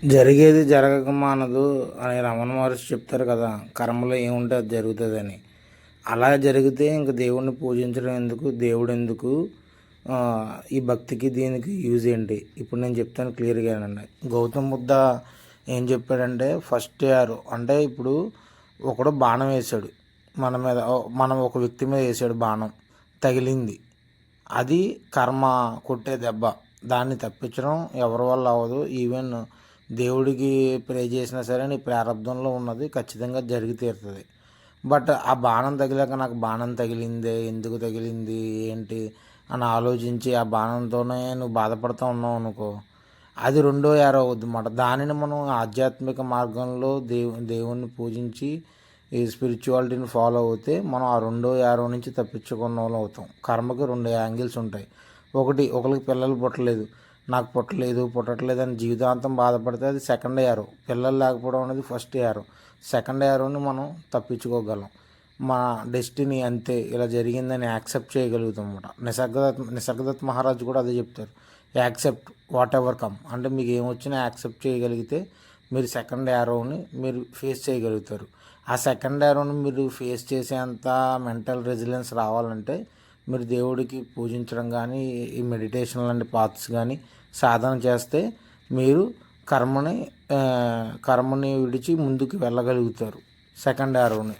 జరిగేది జరగక మానదు అని రమణ మహర్షి చెప్తారు కదా, కర్మలో ఏముంటే అది జరుగుతుందని. అలా జరిగితే ఇంక దేవుణ్ణి పూజించడం ఎందుకు, దేవుడు ఎందుకు, ఈ భక్తికి దీనికి యూజ్ ఏంటి? ఇప్పుడు నేను చెప్తాను క్లియర్గానండి. గౌతమ్ బుద్ధ ఏం చెప్పాడంటే, ఫస్ట్ ఇయర్ అంటే ఇప్పుడు ఒకడు బాణం వేశాడు మన మీద, మనం ఒక వ్యక్తి మీద వేసాడు బాణం, తగిలింది. అది కర్మ, కొట్టే దెబ్బ. దాన్ని తప్పించడం ఎవరి వల్ల అవ్వదు. ఈవెన్ దేవుడికి ప్రే చేసినా సరే నీ ప్రారంధంలో ఉన్నది ఖచ్చితంగా జరిగి తీరుతుంది. బట్ ఆ బాణం తగిలాక నాకు బాణం తగిలిందే, ఎందుకు తగిలింది ఏంటి అని ఆలోచించి ఆ బాణంతోనే నువ్వు బాధపడుతూ ఉన్నావు అనుకో, అది రెండో యారో అవుద్ది అన్నమాట. దానిని మనం ఆధ్యాత్మిక మార్గంలో దేవుణ్ణి పూజించి ఈ స్పిరిచువాలిటీని ఫాలో అవుతే మనం ఆ రెండో యారో నుంచి తప్పించుకున్న వాళ్ళు అవుతాం. కర్మకి రెండు యాంగిల్స్ ఉంటాయి. ఒకరికి పిల్లలు పుట్టలేదు, నాకు పుట్టట్లేదు అని జీవితాంతం బాధపడితే అది సెకండ్ యారో. పిల్లలు లేకపోవడం అనేది ఫస్ట్ యారో. సెకండ్ యారోని మనం తప్పించుకోగలం. మన డెస్టినీ అంతే, ఇలా జరిగిందని యాక్సెప్ట్ చేయగలుగుతాం అన్నమాట. నిసర్గదత్ మహారాజు కూడా అదే చెప్తారు, యాక్సెప్ట్ వాట్ ఎవర్ కమ్. అంటే మీకు ఏమొచ్చినా యాక్సెప్ట్ చేయగలిగితే మీరు సెకండ్ యారోని మీరు ఫేస్ చేయగలుగుతారు. ఆ సెకండ్ యారోని మీరు ఫేస్ చేసేంత మెంటల్ రెసిలియన్స్ రావాలంటే మీరు దేవుడికి పూజించడం కానీ, ఈ మెడిటేషన్ లాంటి పాత్స్ కానీ సాధన చేస్తే మీరు కర్మని విడిచి ముందుకు వెళ్ళగలుగుతారు సెకండ్ యారోని.